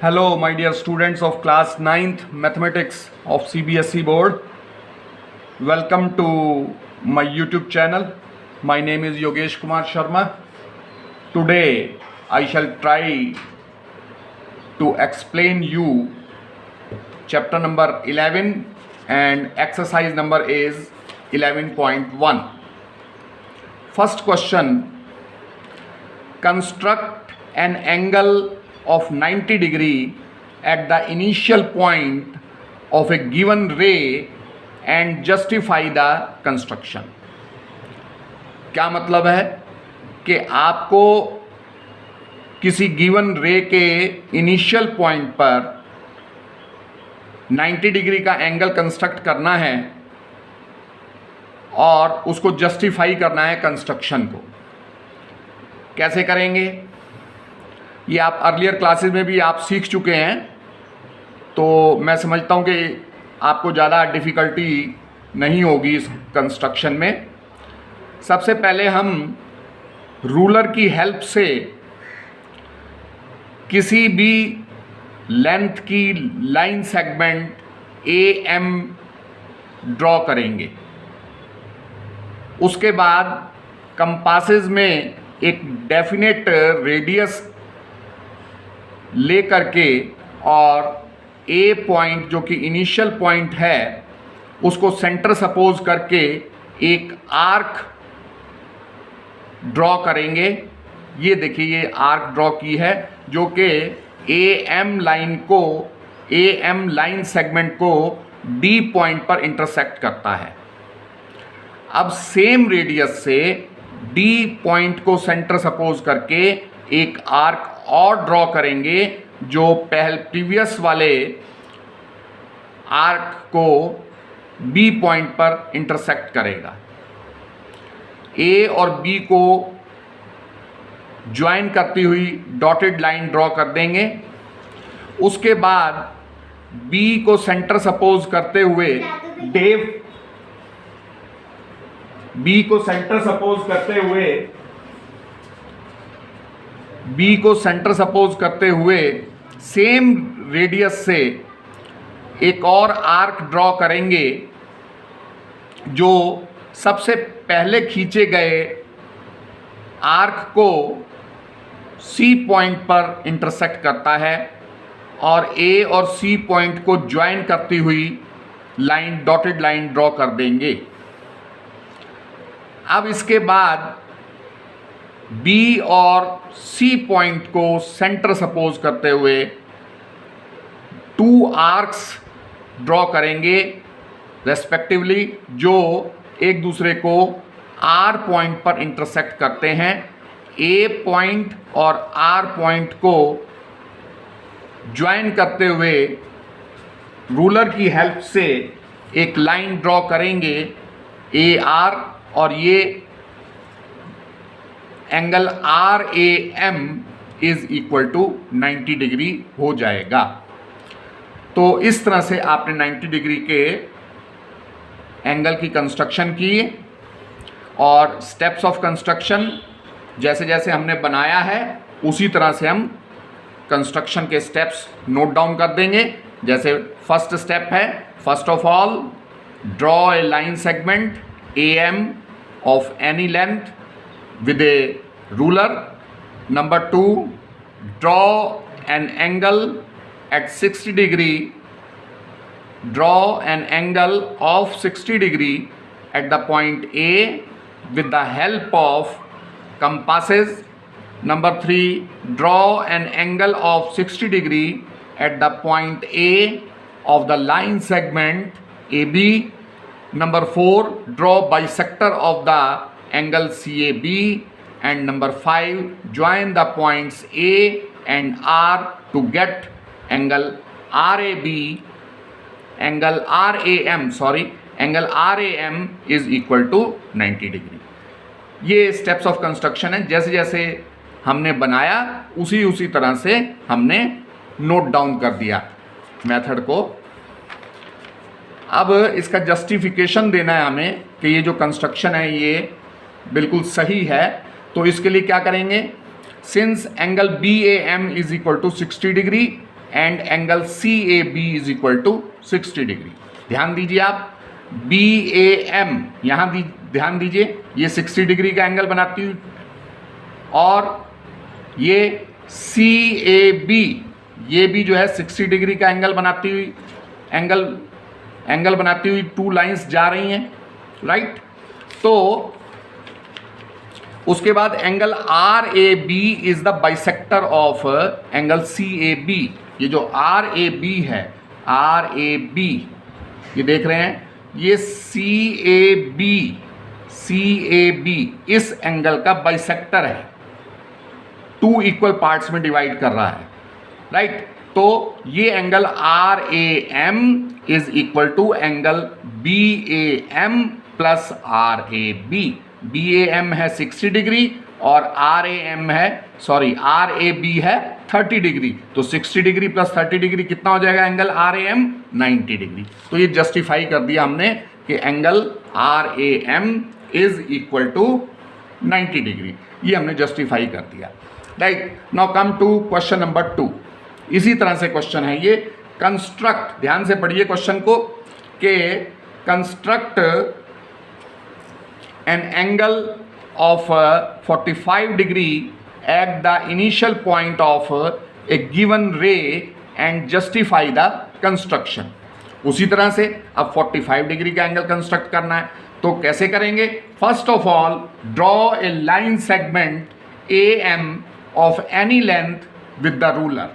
Hello, my dear students of class 9th mathematics of CBSE board. Welcome to my YouTube channel. My name is Yogesh Kumar Sharma. Today I shall try to explain you chapter number 11 and exercise number is 11.1. First question: construct an angle of 90 degree at the initial point of a given ray and justify the construction. क्या मतलब है कि आपको किसी given रे के initial point पर 90 degree का एंगल कंस्ट्रक्ट करना है और उसको जस्टिफाई करना है कंस्ट्रक्शन को. कैसे करेंगे ये आप अर्लियर क्लासेस में भी आप सीख चुके हैं, तो मैं समझता हूँ कि आपको ज़्यादा डिफ़िकल्टी नहीं होगी इस कंस्ट्रक्शन में. सबसे पहले हम रूलर की हेल्प से किसी भी लेंथ की लाइन सेगमेंट AM ड्रॉ करेंगे. उसके बाद कंपासेस में एक डेफिनेट रेडियस ले करके और A पॉइंट जो कि इनिशियल पॉइंट है उसको सेंटर सपोज करके एक आर्क ड्रॉ करेंगे. ये देखिए ये आर्क ड्रॉ की है जो कि AM लाइन सेगमेंट को D पॉइंट पर इंटरसेक्ट करता है. अब सेम रेडियस से D पॉइंट को सेंटर सपोज करके एक आर्क और ड्रॉ करेंगे जो प्रीवियस वाले आर्क को B पॉइंट पर इंटरसेक्ट करेगा. A और B को ज्वाइन करती हुई डॉटेड लाइन ड्रॉ कर देंगे. उसके बाद B को सेंटर सपोज करते हुए B को सेंटर सपोज करते हुए सेम रेडियस से एक और आर्क ड्रॉ करेंगे जो सबसे पहले खींचे गए आर्क को C पॉइंट पर इंटरसेक्ट करता है और A और C पॉइंट को ज्वाइन करती हुई लाइन डॉटेड लाइन ड्रॉ कर देंगे. अब इसके बाद B और C पॉइंट को सेंटर सपोज करते हुए 2 आर्क्स ड्रॉ करेंगे रेस्पेक्टिवली जो एक दूसरे को R पॉइंट पर इंटरसेक्ट करते हैं. A पॉइंट और R पॉइंट को ज्वाइन करते हुए रूलर की हेल्प से एक लाइन ड्रॉ करेंगे AR और ये angle RAM is equal to 90 degree हो जाएगा. तो इस तरह से आपने 90 डिग्री के एंगल की कंस्ट्रक्शन की और स्टेप्स ऑफ कंस्ट्रक्शन जैसे जैसे हमने बनाया है उसी तरह से हम कंस्ट्रक्शन के स्टेप्स नोट डाउन कर देंगे. जैसे फर्स्ट स्टेप है, first of all draw a line segment AM of any length with a ruler. Number 2, draw an angle at 60 degree. Draw an angle of 60 degree at the point A with the help of compasses. Number 3, draw an angle of 60 degree at the point A of the line segment AB. Number 4, draw bisector of the angle CAB. And number 5, join the points A and R to get angle angle RAM is equal to 90 degree. ये steps of construction है. जैसे जैसे हमने बनाया उसी तरह से हमने नोट डाउन कर दिया मेथड को. अब इसका जस्टिफिकेशन देना है हमें कि ये जो कंस्ट्रक्शन है ये बिल्कुल सही है. तो इसके लिए क्या करेंगे, since angle BAM is equal to 60 degree and angle CAB is equal to 60 degree. ध्यान दीजिए आप, BAM यहाँ ध्यान दीजिए, ये 60 डिग्री का एंगल बनाती हुई, और ये CAB ये भी जो है 60 डिग्री का एंगल बनाती हुई एंगल बनाती हुई टू लाइंस जा रही हैं, राइट। तो उसके बाद angle RAB is the bisector of angle CAB। ये जो RAB है, RAB ये देख रहे हैं, ये CAB इस एंगल का बाइसेक्टर है, टू इक्वल पार्ट्स में डिवाइड कर रहा है, राइट। तो ये angle RAM is equal to angle BAM plus RAB। BAM है 60 डिग्री और RAB है 30 डिग्री, तो 60 डिग्री प्लस 30 डिग्री कितना हो जाएगा एंगल RAM? 90 डिग्री। तो ये जस्टिफाई कर दिया हमने कि angle RAM is equal to 90 degree, ये हमने जस्टिफाई कर दिया, right. Now come to question number 2। इसी तरह से क्वेश्चन है ये, कंस्ट्रक्ट, ध्यान से पढ़िए क्वेश्चन को, कि construct an angle of 45 degree at the initial point of a given ray and justify the construction। उसी तरह से अब 45 डिग्री का एंगल कंस्ट्रक्ट करना है, तो कैसे करेंगे? First of all draw a line segment AM of any length with the ruler.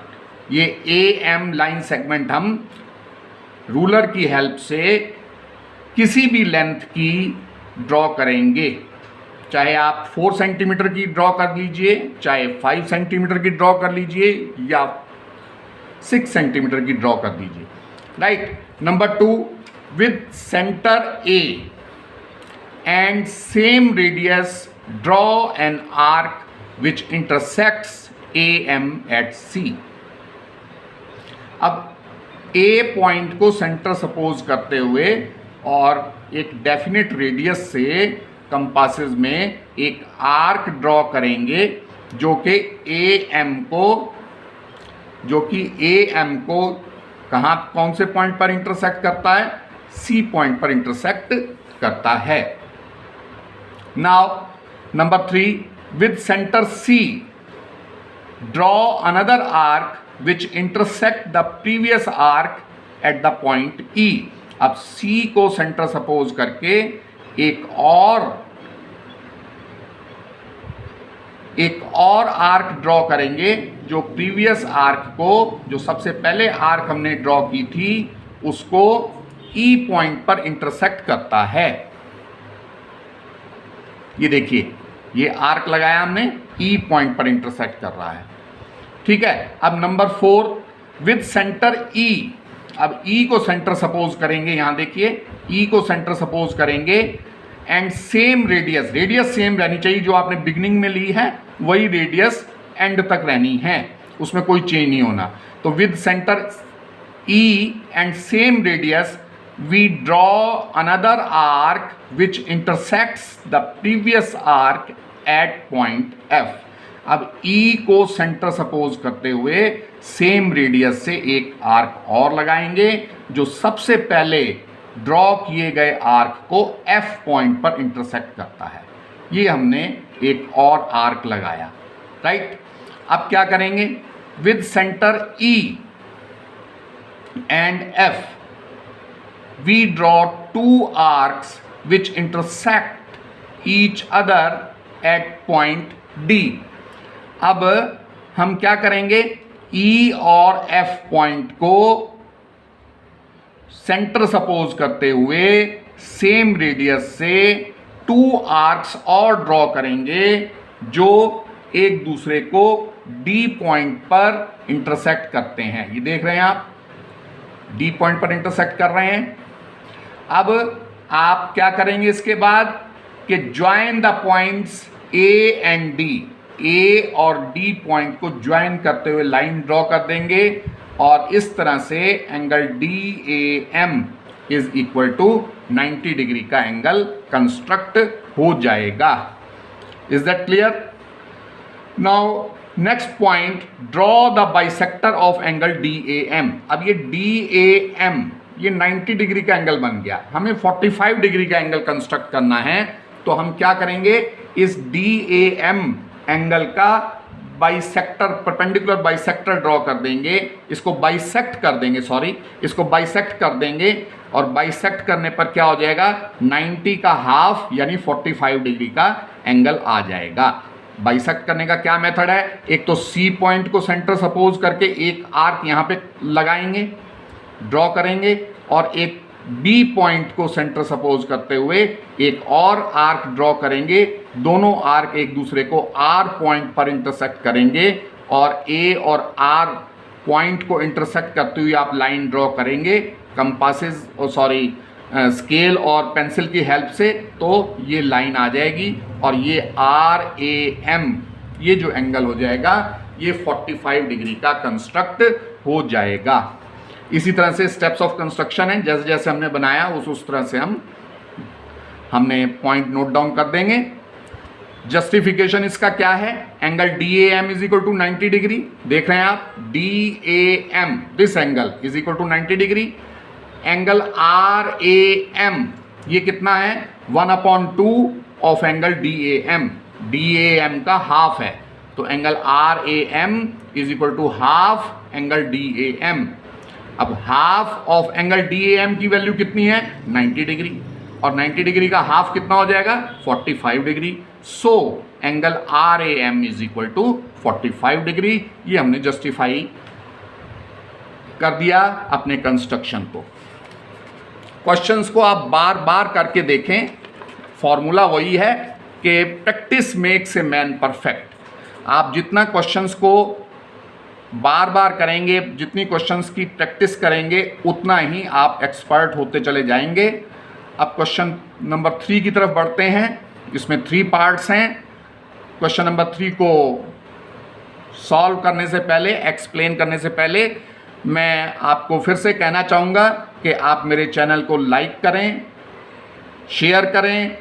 ये AM लाइन सेगमेंट हम रूलर की हेल्प से किसी भी लेंथ की ड्रॉ करेंगे, चाहे आप 4 सेंटीमीटर की ड्रॉ कर लीजिए, चाहे 5 सेंटीमीटर की ड्रॉ कर लीजिए, या 6 सेंटीमीटर की ड्रॉ कर दीजिए, right. Number 2, with centre A and same radius draw an arc which intersects AM at C। अब A पॉइंट को सेंटर सपोज करते हुए और एक डेफिनेट रेडियस से कंपासेस में एक आर्क ड्रॉ करेंगे जो कि AM को कौन से पॉइंट पर इंटरसेक्ट करता है? C पॉइंट पर इंटरसेक्ट करता है। Now number 3, with centre C draw another arc which intersect the previous arc at the point E। अब C को सेंटर सपोज करके एक और आर्क ड्रॉ करेंगे जो प्रीवियस आर्क को, जो सबसे पहले आर्क हमने ड्रॉ की थी, उसको E पॉइंट पर इंटरसेक्ट करता है। ये देखिए, ये आर्क लगाया हमने, E पॉइंट पर इंटरसेक्ट कर रहा है, ठीक है। अब नंबर 4, विद सेंटर E। अब E को सेंटर सपोज करेंगे, यहां देखिए E को सेंटर सपोज करेंगे, एंड सेम रेडियस सेम रहनी चाहिए, जो आपने बिगिनिंग में ली है वही रेडियस एंड तक रहनी है, उसमें कोई चेंज नहीं होना। तो with centre E and same radius we draw another arc which intersects the previous arc at point F। अब E को सेंटर सपोज करते हुए सेम रेडियस से एक आर्क और लगाएंगे जो सबसे पहले ड्रॉ किए गए आर्क को F पॉइंट पर इंटरसेक्ट करता है। ये हमने एक और आर्क लगाया, राइट। अब क्या करेंगे? With centre E and F we draw 2 arcs which intersect each other at point D। अब हम क्या करेंगे? E और F पॉइंट को सेंटर सपोज करते हुए सेम रेडियस से 2 आर्क्स और ड्रॉ करेंगे जो एक दूसरे को D पॉइंट पर इंटरसेक्ट करते हैं। ये देख रहे हैं आप, D पॉइंट पर इंटरसेक्ट कर रहे हैं। अब आप क्या करेंगे इसके बाद कि join the points A and D। A और D पॉइंट को ज्वाइन करते हुए लाइन ड्रॉ कर देंगे और इस तरह से angle DAM is equal to 90 degree का एंगल कंस्ट्रक्ट हो जाएगा। Is that clear? Now next point, draw the bisector of angle DAM। अब ये DAM ये 90 डिग्री का एंगल बन गया, हमें 45 डिग्री का एंगल कंस्ट्रक्ट करना है। तो हम क्या करेंगे, इस DAM एंगल का बाइसेक्टर, परपेंडिकुलर बाइसेक्टर ड्रॉ कर देंगे, इसको बाइसेक्ट कर देंगे, सॉरी इसको बाइसेक्ट कर देंगे। और बाइसेक्ट करने पर क्या हो जाएगा, 90 का हाफ यानी 45 डिग्री का एंगल आ जाएगा। बाइसेक्ट करने का क्या मेथड है, एक तो C पॉइंट को सेंटर सपोज करके एक आर्क यहाँ पे लगाएंगे, ड्रॉ करेंगे, और एक B पॉइंट को सेंटर सपोज करते हुए एक और आर्क ड्रॉ करेंगे। दोनों आर्क एक दूसरे को R पॉइंट पर इंटरसेक्ट करेंगे और A और R पॉइंट को इंटरसेक्ट करते हुए आप लाइन ड्रॉ करेंगे कंपासेस और स्केल और पेंसिल की हेल्प से, तो ये लाइन आ जाएगी और ये RAM ये जो एंगल हो जाएगा ये 45 डिग्री का कंस्ट्रक्ट हो जाएगा। इसी तरह से स्टेप्स ऑफ कंस्ट्रक्शन है, जैसे जैसे हमने बनाया उस तरह से हमने पॉइंट नोट डाउन कर देंगे। जस्टिफिकेशन इसका क्या है, angle DAM is equal to 90 degree. देख रहे हैं आप, DAM this angle is equal to 90 degree. Angle RAM ये कितना है, 1/2 ऑफ एंगल DAM। DAM का हाफ है, तो angle RAM is equal to half angle DAM। अब हाफ ऑफ एंगल DAM की वैल्यू कितनी है, 90 डिग्री, और 90 डिग्री का हाफ कितना हो जाएगा, 45 degree. So angle RAM is equal to 45 degree. ये हमने जस्टिफाई कर दिया अपने कंस्ट्रक्शन को। क्वेश्चंस को आप बार बार करके देखें, फॉर्मूला वही है कि practice makes a man perfect. आप जितना क्वेश्चंस को बार बार करेंगे, जितनी क्वेश्चंस की प्रैक्टिस करेंगे, उतना ही आप एक्सपर्ट होते चले जाएंगे। अब क्वेश्चन नंबर 3 की तरफ बढ़ते हैं। इसमें 3 पार्ट्स हैं। क्वेश्चन नंबर 3 को सॉल्व करने से पहले, एक्सप्लेन करने से पहले, मैं आपको फिर से कहना चाहूँगा कि आप मेरे चैनल को लाइक करें, शेयर करें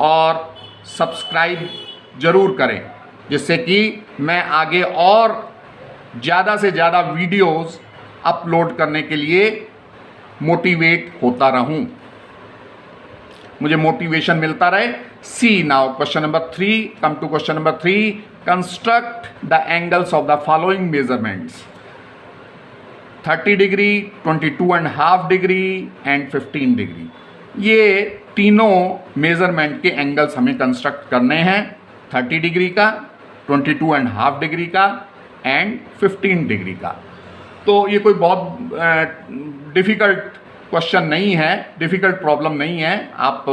और सब्सक्राइब ज़रूर करें, जिससे कि मैं आगे और ज़्यादा से ज़्यादा वीडियोस अपलोड करने के लिए मोटिवेट होता रहूं, मुझे मोटिवेशन मिलता रहे। See now question number 3, come to question number 3, construct the angles of the following measurements, 30 degree, 22.5 degree and 15 degree. ये तीनों मेजरमेंट के एंगल्स हमें कंस्ट्रक्ट करने हैं, 30 डिग्री का, 22.5 डिग्री का एंड 15 डिग्री का। तो ये कोई बहुत डिफ़िकल्ट क्वेश्चन नहीं है, डिफ़िकल्ट प्रॉब्लम नहीं है। आप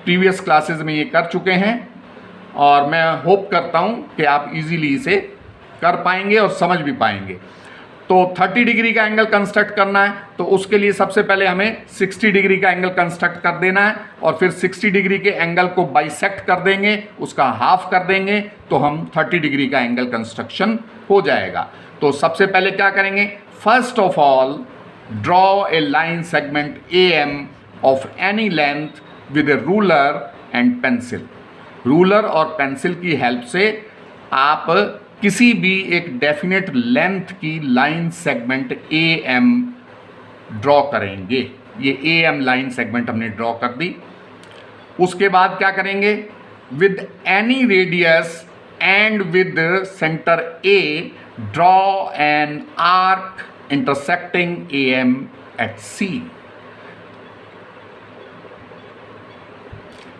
प्रीवियस क्लासेस में ये कर चुके हैं और मैं होप करता हूँ कि आप इजीली इसे कर पाएंगे और समझ भी पाएंगे। तो 30 डिग्री का एंगल कंस्ट्रक्ट करना है, तो उसके लिए सबसे पहले हमें 60 डिग्री का एंगल कंस्ट्रक्ट कर देना है और फिर 60 डिग्री के एंगल को बाइसेक्ट कर देंगे, उसका हाफ कर देंगे, तो हम 30 डिग्री का एंगल कंस्ट्रक्शन हो जाएगा। तो सबसे पहले क्या करेंगे, first of all draw a line segment AM of any length with a ruler and pencil. Ruler और पेंसिल की हेल्प से आप किसी भी एक डेफिनेट लेंथ की लाइन सेगमेंट AM ड्रॉ करेंगे। ये AM लाइन सेगमेंट हमने ड्रॉ कर दी। उसके बाद क्या करेंगे, with any radius and with centre A draw an arc intersecting AM at C।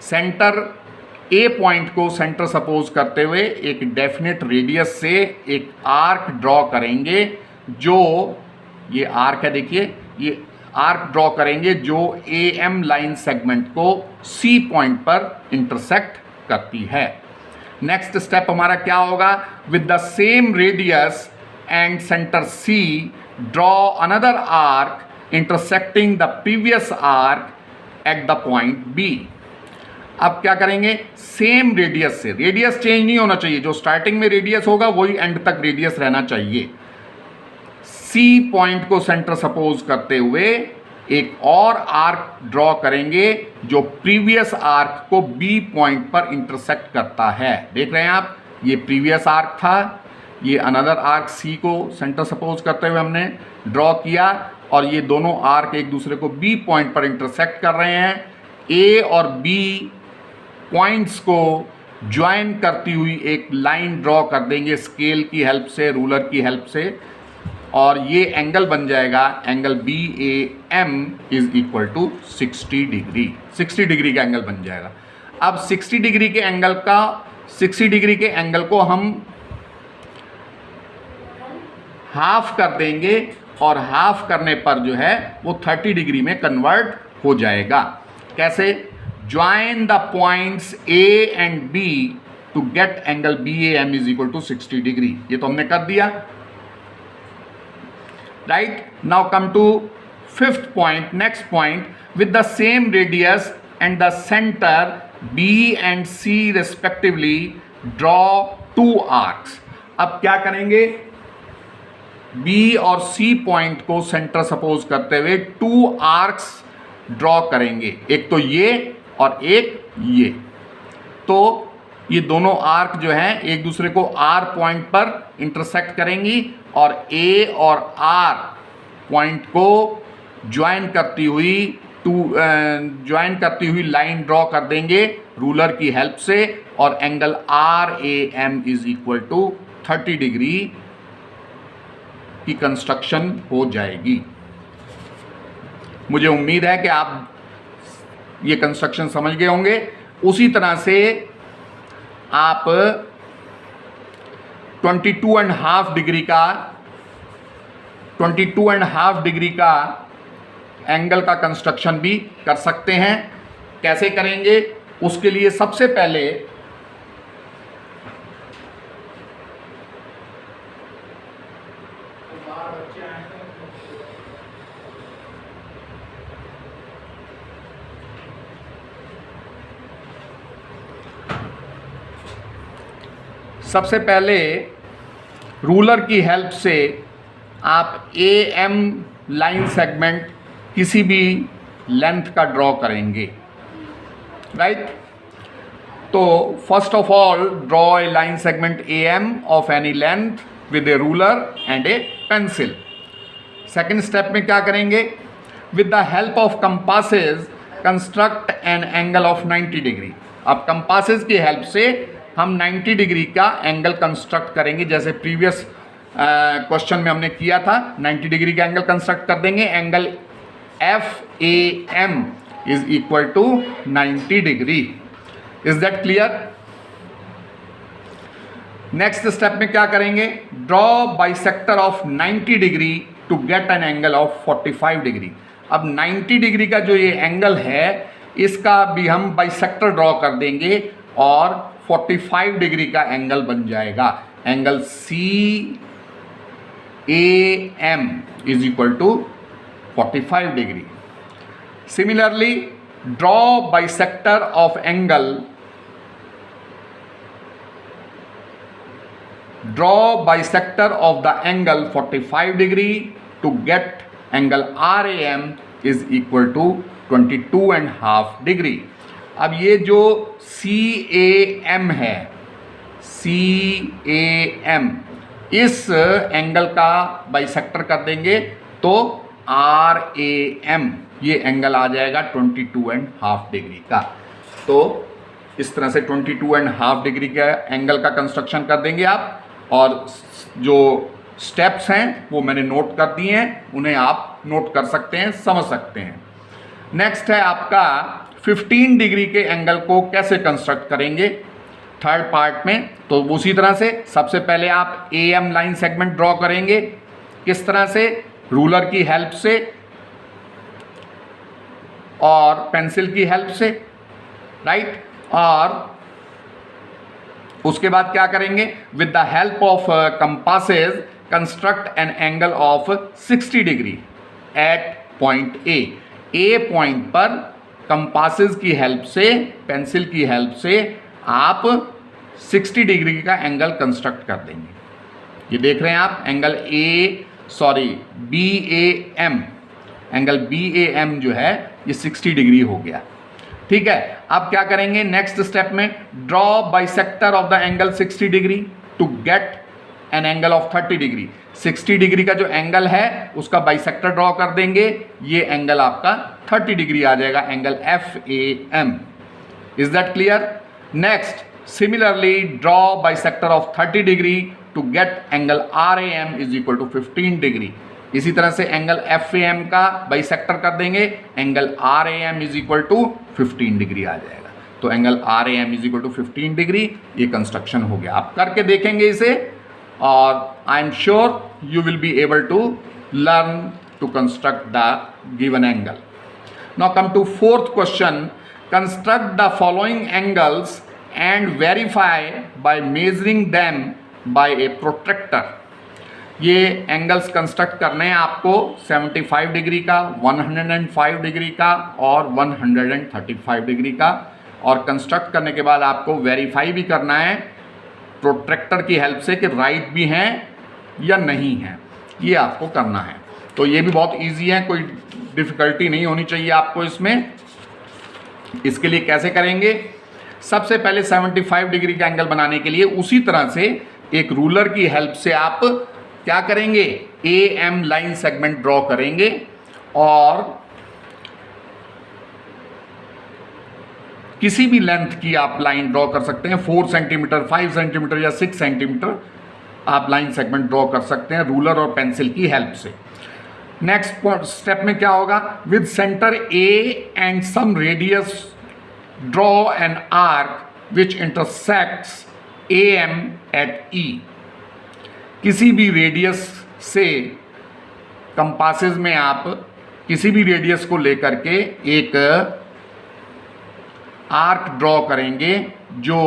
Centre A point को सेंटर सपोज करते हुए एक डेफिनेट रेडियस से एक आर्क ड्रॉ करेंगे, जो ये आर्क है, देखिए ये आर्क ड्रॉ करेंगे जो AM लाइन सेगमेंट को C पॉइंट पर इंटरसेक्ट करती है। नेक्स्ट स्टेप हमारा क्या होगा, with the same radius and centre C draw another arc intersecting the previous arc at the point B। अब क्या करेंगे, सेम रेडियस से, रेडियस चेंज नहीं होना चाहिए, जो स्टार्टिंग में रेडियस होगा वही एंड तक रेडियस रहना चाहिए। C पॉइंट को सेंटर सपोज करते हुए एक और आर्क ड्रॉ करेंगे जो प्रीवियस आर्क को B पॉइंट पर इंटरसेक्ट करता है। देख रहे हैं आप, ये प्रीवियस आर्क था, ये अनदर आर्क सी को सेंटर सपोज करते हुए हमने ड्रॉ किया और ये दोनों आर्क एक दूसरे को बी पॉइंट पर इंटरसेक्ट कर रहे हैं। ए और बी पॉइंट्स को ज्वाइन करती हुई एक लाइन ड्रॉ कर देंगे स्केल की हेल्प से, रूलर की हेल्प से, और ये एंगल बन जाएगा angle B A M is equal to 60 degree. 60 degree का एंगल बन जाएगा। अब 60 डिग्री के एंगल को हम हाफ कर देंगे और हाफ करने पर जो है वो 30 डिग्री में कन्वर्ट हो जाएगा। कैसे? Join the points A and B to get angle B A M is equal to 60 degree. ये तो हमने कर दिया, right. Now come to fifth point, next point, with the same radius and the centre B and C respectively draw two arcs. अब क्या करेंगे? B और C point को सेंटर सपोज करते हुए टू आर्क्स ड्रॉ करेंगे, एक तो ये और एक ये। तो ये दोनों आर्क जो हैं एक दूसरे को आर पॉइंट पर इंटरसेक्ट करेंगी और ए और आर पॉइंट को ज्वाइन करती हुई लाइन ड्रॉ कर देंगे रूलर की हेल्प से, और angle R A M is equal to 30 degree की कंस्ट्रक्शन हो जाएगी। मुझे उम्मीद है कि आप ये कंस्ट्रक्शन समझ गए होंगे। उसी तरह से आप 22.5 डिग्री का एंगल का कंस्ट्रक्शन भी कर सकते हैं। कैसे करेंगे? उसके लिए सबसे पहले रूलर की हेल्प से आप ए एम लाइन सेगमेंट किसी भी लेंथ का ड्रॉ करेंगे, राइट। तो first of all draw a line segment A M of any length with a ruler and a pencil. Second step में क्या करेंगे? With the help of compasses construct an angle of 90 degree. अब compasses की help से हम 90 degree का angle construct करेंगे, जैसे प्रीवियस क्वेश्चन में हमने किया था। 90 डिग्री का एंगल कंस्ट्रक्ट कर देंगे। Angle F A M is equal to 90 degree. Is that clear? Next step में क्या करेंगे? Draw bisector of 90 degree to get an angle of 45 degree. अब 90 डिग्री का जो ये एंगल है इसका भी हम बाइसेक्टर ड्रॉ कर देंगे और 45 डिग्री का एंगल बन जाएगा। Angle C A M is equal to 45 degree. Similarly draw bisector of the angle 45 degree to get angle R A M is equal to 22.5 degree. अब ये जो सी ए एम है, सी ए एम, इस angle का bisector कर देंगे तो R A M ये एंगल आ जाएगा 22.5 डिग्री का। तो इस तरह से 22.5 डिग्री का एंगल का कंस्ट्रक्शन कर देंगे आप, और जो स्टेप्स हैं वो मैंने नोट कर दिए हैं, उन्हें आप नोट कर सकते हैं, समझ सकते हैं। नेक्स्ट है आपका 15 डिग्री के एंगल को कैसे कंस्ट्रक्ट करेंगे थर्ड पार्ट में। तो उसी तरह से सबसे पहले आप A M line segment draw करेंगे। किस तरह से? रूलर की हेल्प से और पेंसिल की हेल्प से, राइट। और उसके बाद क्या करेंगे? With the help of compasses construct an angle of 60 degree at point A. A point पर कंपासेस की हेल्प से, पेंसिल की हेल्प से आप 60 डिग्री का एंगल कंस्ट्रक्ट कर देंगे। ये देख रहे हैं आप angle B A M, angle B A M जो है ये 60 डिग्री हो गया, ठीक है। अब क्या करेंगे नेक्स्ट स्टेप में? Draw bisector of the angle 60 degree to get an angle of 30 degree. 60 degree का जो एंगल है उसका बाइसेक्टर ड्रॉ कर देंगे, ये एंगल आपका 30 डिग्री आ जाएगा, angle FAM। Is that clear? Next, similarly draw bisector of 30 degree to get angle RAM is equal to 15 degree. इसी तरह से एंगल FAM का बाइसेक्टर कर देंगे, angle RAM is equal to 15 degree आ जाएगा। तो angle RAM is equal to 15 degree, ये कंस्ट्रक्शन हो गया। आप करके देखेंगे इसे और I am sure you will be able to learn to construct the given angle. Now come to fourth question, construct the following angles and verify by measuring them by a protractor. ये angles construct करने हैं आपको 75 degree का, 105 degree का और 135 degree का, और construct करने के बाद आपको वेरीफाई भी करना है प्रोट्रैक्टर की हेल्प से कि राइट भी हैं या नहीं हैं, ये आपको करना है। तो ये भी बहुत इजी है, कोई डिफ़िकल्टी नहीं होनी चाहिए आपको इसमें। इसके लिए कैसे करेंगे? सबसे पहले 75 डिग्री का एंगल बनाने के लिए उसी तरह से एक रूलर की हेल्प से आप क्या करेंगे, AM लाइन सेगमेंट ड्रॉ करेंगे और किसी भी लेंथ की आप लाइन ड्रॉ कर सकते हैं, 4 सेंटीमीटर, 5 सेंटीमीटर या 6 सेंटीमीटर आप लाइन सेगमेंट ड्रॉ कर सकते हैं रूलर और पेंसिल की हेल्प से। नेक्स्ट स्टेप में क्या होगा, with centre A and some radius draw an arc which intersects AM at E। किसी भी रेडियस से, कंपासेस में आप किसी भी रेडियस को लेकर के एक आर्क ड्रॉ करेंगे जो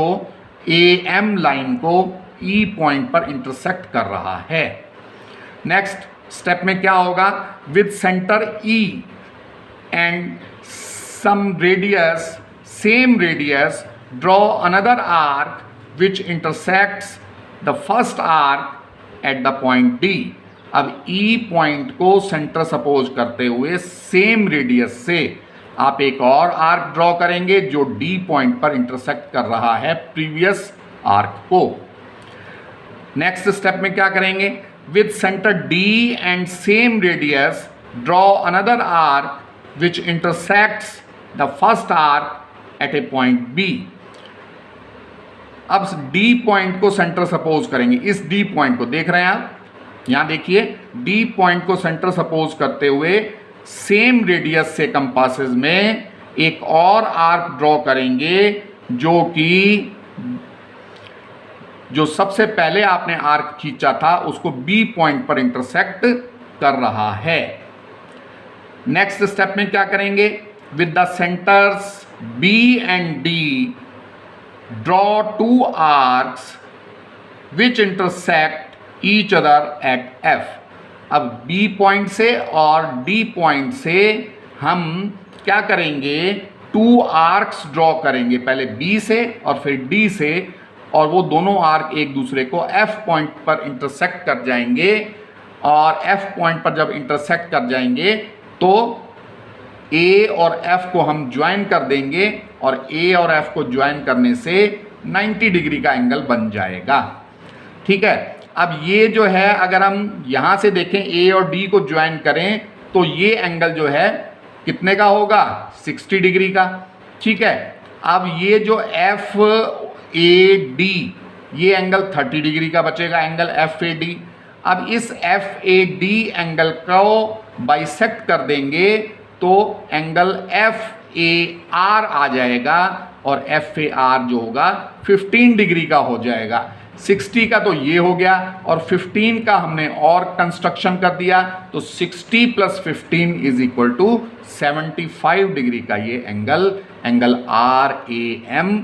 AM लाइन को E पॉइंट पर इंटरसेक्ट कर रहा है। नेक्स्ट स्टेप में क्या होगा, with centre E and some radius, same radius, draw another arc which intersects the first arc at the point D। अब E पॉइंट को सेंटर सपोज करते हुए सेम रेडियस से आप एक और आर्क ड्रॉ करेंगे जो D पॉइंट पर इंटरसेक्ट कर रहा है प्रीवियस आर्क को। नेक्स्ट स्टेप में क्या करेंगे, with centre D and same radius draw another arc which intersects the first arc eight A point B। अब D पॉइंट को सेंटर सपोज करेंगे, इस D पॉइंट को देख रहे हैं आप, यहाँ देखिए D पॉइंट को सेंटर सपोज करते हुए सेम रेडियस से कंपासेस में एक और आर्क ड्रॉ करेंगे जो सबसे पहले आपने आर्क खींचा था उसको B पॉइंट पर इंटरसेक्ट कर रहा है। नेक्स्ट स्टेप में क्या करेंगे, with the centres B and D draw 2 arcs which intersect each other eight F। अब B पॉइंट से और D पॉइंट से हम क्या करेंगे, 2 आर्क्स ड्रॉ करेंगे, पहले B से और फिर D से, और वो दोनों आर्क एक दूसरे को F पॉइंट पर इंटरसेक्ट कर जाएंगे। और F पॉइंट पर जब इंटरसेक्ट कर जाएंगे तो A और F को हम ज्वाइन कर देंगे और A और F को ज्वाइन करने से 90 डिग्री का एंगल बन जाएगा। ठीक है, अब ये जो है अगर हम यहाँ से देखें A और D को ज्वाइन करें तो ये एंगल जो है कितने का होगा, 60 डिग्री का। ठीक है, अब ये जो FAD ये एंगल 30 डिग्री का बचेगा, एंगल FAD। अब इस FAD एंगल को बाइसेक्ट कर देंगे तो एंगल FAR आ जाएगा और FAR जो होगा 15 डिग्री का हो जाएगा। 60 का तो ये हो गया और 15 का हमने और कंस्ट्रक्शन कर दिया, तो 60 + 15 इज इक्वल टू 75 डिग्री का ये एंगल RAM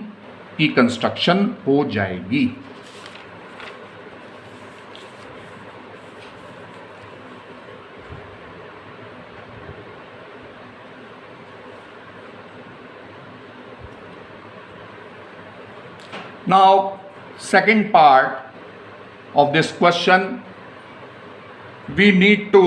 की कंस्ट्रक्शन हो जाएगी। Now, second part of this question, we need to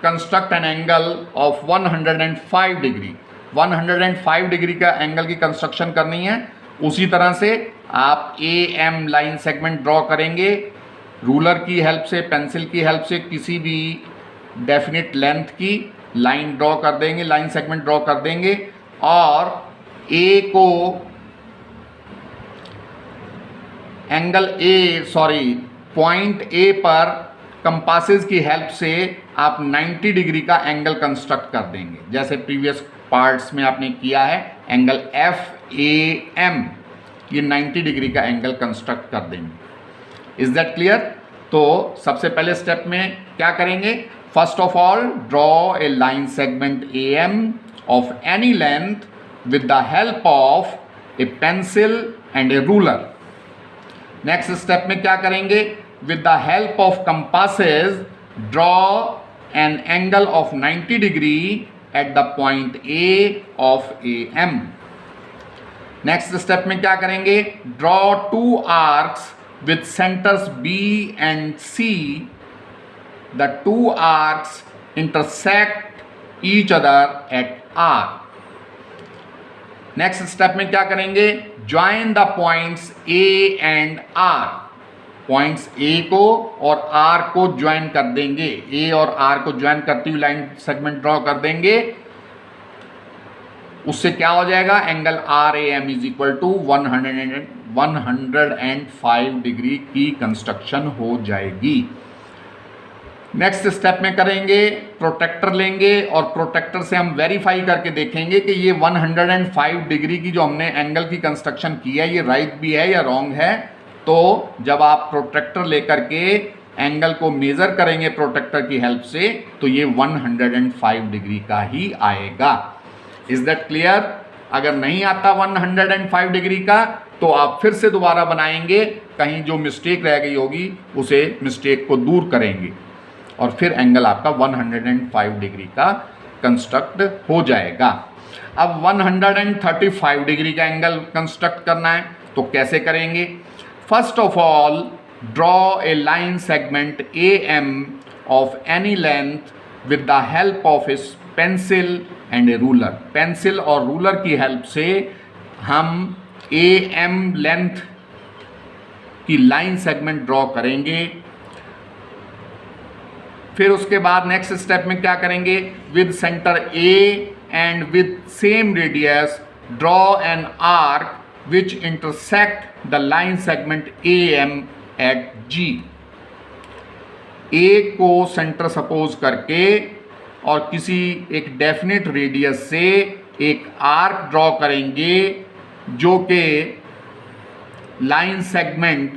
construct an angle of 105 degree. 105 degree का एंगल की कंस्ट्रक्शन करनी है। उसी तरह से आप AM लाइन सेगमेंट ड्रॉ करेंगे रूलर की हेल्प से, पेंसिल की हेल्प से किसी भी डेफिनेट लेंथ की लाइन ड्रॉ कर देंगे, लाइन सेगमेंट ड्रॉ कर देंगे, और ए को एंगल पॉइंट ए पर कंपासेस की हेल्प से आप 90 डिग्री का एंगल कंस्ट्रक्ट कर देंगे, जैसे प्रीवियस पार्ट्स में आपने किया है। एंगल FAM ये 90 डिग्री का एंगल कंस्ट्रक्ट कर देंगे। Is that clear? तो सबसे पहले स्टेप में क्या करेंगे? First of all draw a line segment AM of any length with the help of a pencil and a ruler. Next step में क्या करेंगे? With the help of compasses draw an angle of 90 degree at the point A of AM। Next step में क्या करेंगे? Draw 2 arcs with centres B and C। The 2 arcs intersect each other eight R। Next step में क्या करेंगे? Join the points A and R। Points A को और R को join कर देंगे, A और R को ज्वाइन करती हुई लाइन सेगमेंट ड्रॉ कर देंगे। उससे क्या हो जाएगा? Angle RAM is equal to 105 degree की कंस्ट्रक्शन हो जाएगी। नेक्स्ट स्टेप में करेंगे, प्रोटेक्टर लेंगे और प्रोटेक्टर से हम वेरीफाई करके देखेंगे कि ये 105 डिग्री की जो हमने एंगल की कंस्ट्रक्शन की है ये राइट भी है या रॉन्ग है। तो जब आप प्रोटेक्टर लेकर के एंगल को मेज़र करेंगे प्रोटेक्टर की हेल्प से, तो ये 105 डिग्री का ही आएगा। Is that clear? अगर नहीं आता 105 डिग्री का तो आप फिर से दोबारा बनाएंगे, कहीं जो मिस्टेक रह गई होगी उसे मिस्टेक को दूर करेंगे और फिर एंगल आपका 105 डिग्री का कंस्ट्रक्ट हो जाएगा। अब 135 डिग्री का एंगल कंस्ट्रक्ट करना है तो कैसे करेंगे? First of all draw a line segment AM of any length with the help of a pencil and a ruler. Pencil और रूलर की हेल्प से हम AM लेंथ की लाइन सेगमेंट ड्रॉ करेंगे। फिर उसके बाद नेक्स्ट स्टेप में क्या करेंगे? With centre A and with same radius draw an arc which intersect the line segment AM at G। A को सेंटर सपोज करके और किसी एक डेफिनेट रेडियस से एक आर्क ड्रॉ करेंगे जो कि लाइन सेगमेंट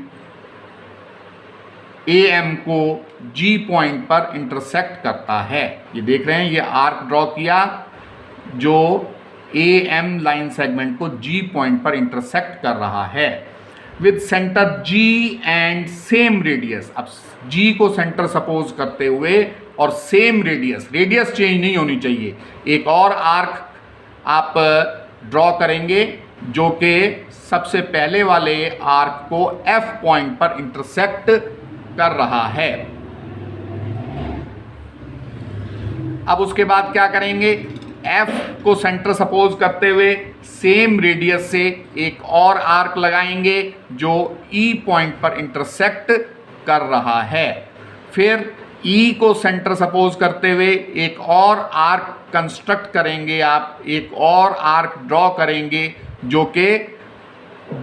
AM को G पॉइंट पर इंटरसेक्ट करता है। ये देख रहे हैं, ये आर्क ड्रॉ किया जो AM लाइन सेगमेंट को G पॉइंट पर इंटरसेक्ट कर रहा है with centre G and same radius. अब G को सेंटर सपोज करते हुए और सेम रेडियस चेंज नहीं होनी चाहिए, एक और आर्क आप ड्रॉ करेंगे जो कि सबसे पहले वाले आर्क को F पॉइंट पर इंटरसेक्ट कर रहा है। अब उसके बाद क्या करेंगे? F को सेंटर सपोज करते हुए सेम रेडियस से एक और आर्क लगाएंगे जो E पॉइंट पर इंटरसेक्ट कर रहा है। फिर E को सेंटर सपोज करते हुए एक और आर्क कंस्ट्रक्ट करेंगे, आप एक और आर्क ड्रॉ करेंगे जो कि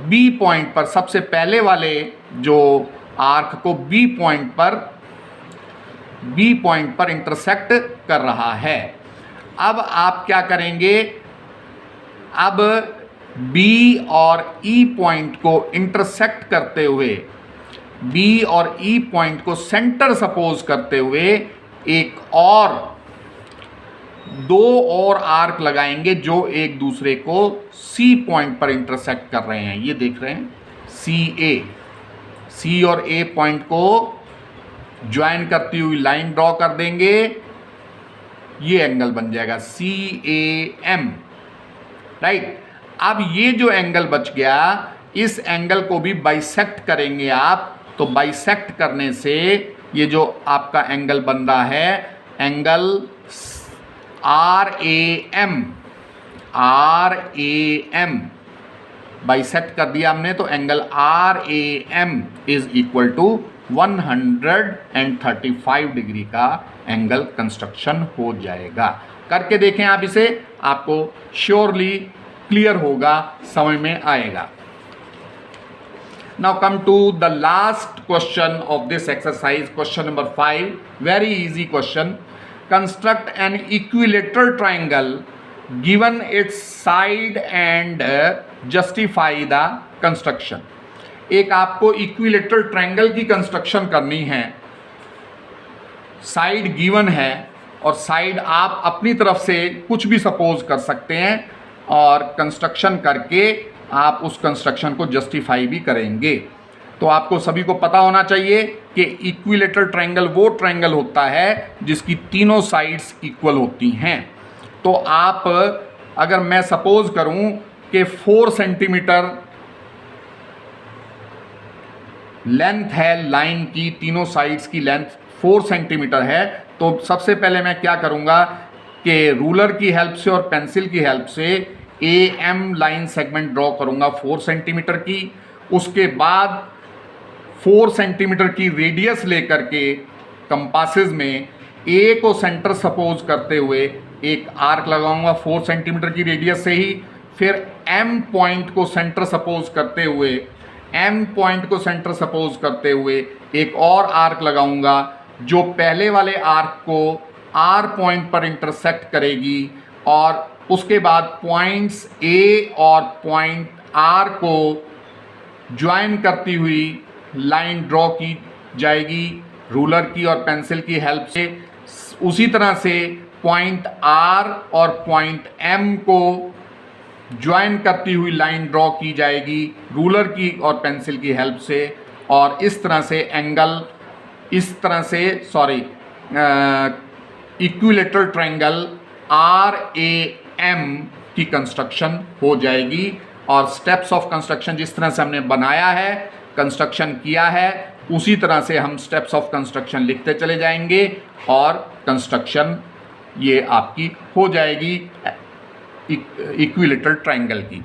B पॉइंट पर, सबसे पहले वाले जो आर्क को B पॉइंट पर इंटरसेक्ट कर रहा है। अब आप क्या करेंगे? अब B और E पॉइंट को इंटरसेक्ट करते हुए, B और E पॉइंट को सेंटर सपोज करते हुए एक और दो और आर्क लगाएंगे जो एक दूसरे को C पॉइंट पर इंटरसेक्ट कर रहे हैं। ये देख रहे हैं C और A पॉइंट को ज्वाइन करती हुई लाइन ड्रॉ कर देंगे, ये एंगल बन जाएगा CAM, राइट। अब ये जो एंगल बच गया, इस एंगल को भी बाइसेक्ट करेंगे आप, तो बाइसेक्ट करने से ये जो आपका एंगल बन रहा है, एंगल RAM बाइसेक्ट कर दिया हमने, तो angle RAM is equal to 135 degree का एंगल कंस्ट्रक्शन हो जाएगा। करके देखें आप इसे, आपको श्योरली क्लियर होगा, समझ में आएगा। Now come to the last question of this exercise, question number 5, very easy question. Construct an equilateral triangle given its side and justify the construction. एक आपको इक्विलेटरल ट्रायंगल की कंस्ट्रक्शन करनी है, साइड गिवन है और साइड आप अपनी तरफ से कुछ भी सपोज कर सकते हैं और कंस्ट्रक्शन करके आप उस कंस्ट्रक्शन को जस्टिफाई भी करेंगे। तो आपको सभी को पता होना चाहिए कि इक्विलेटरल ट्रायंगल वो ट्रायंगल होता है जिसकी तीनों साइड्स इक्वल होती हैं। तो आप अगर मैं सपोज करूं कि 4 सेंटीमीटर लेंथ है लाइन की, तीनों साइड्स की लेंथ 4 सेंटीमीटर है, तो सबसे पहले मैं क्या करूंगा कि रूलर की हेल्प से और पेंसिल की हेल्प से AM लाइन सेगमेंट ड्रॉ करूंगा 4 सेंटीमीटर की। उसके बाद 4 सेंटीमीटर की रेडियस लेकर के कंपासेस में A को सेंटर सपोज करते हुए एक आर्क लगाऊंगा 4 सेंटीमीटर की रेडियस से ही। फिर M पॉइंट को सेंटर सपोज करते हुए एक और आर्क लगाऊंगा जो पहले वाले आर्क को R पॉइंट पर इंटरसेक्ट करेगी और उसके बाद पॉइंट्स A और पॉइंट R को ज्वाइन करती हुई लाइन ड्रॉ की जाएगी रूलर की और पेंसिल की हेल्प से। उसी तरह से पॉइंट R और पॉइंट M को ज्वाइन करती हुई लाइन ड्रॉ की जाएगी रूलर की और पेंसिल की हेल्प से। और इस तरह से इक्विलेटरल ट्रायंगल RAM की कंस्ट्रक्शन हो जाएगी। और स्टेप्स ऑफ कंस्ट्रक्शन जिस तरह से हमने बनाया है, कंस्ट्रक्शन किया है, उसी तरह से हम स्टेप्स ऑफ कंस्ट्रक्शन लिखते चले जाएंगे और कंस्ट्रक्शन ये आपकी हो जाएगी इक्विलेटरल ट्रायंगल की।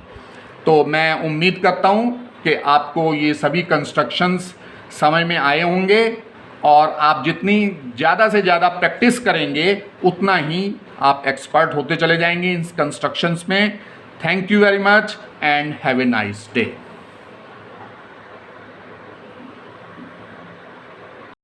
तो मैं उम्मीद करता हूँ कि आपको ये सभी कंस्ट्रक्शंस समझ में आए होंगे और आप जितनी ज़्यादा से ज़्यादा प्रैक्टिस करेंगे उतना ही आप एक्सपर्ट होते चले जाएंगे इन कंस्ट्रक्शंस में। Thank you very much and have a nice day.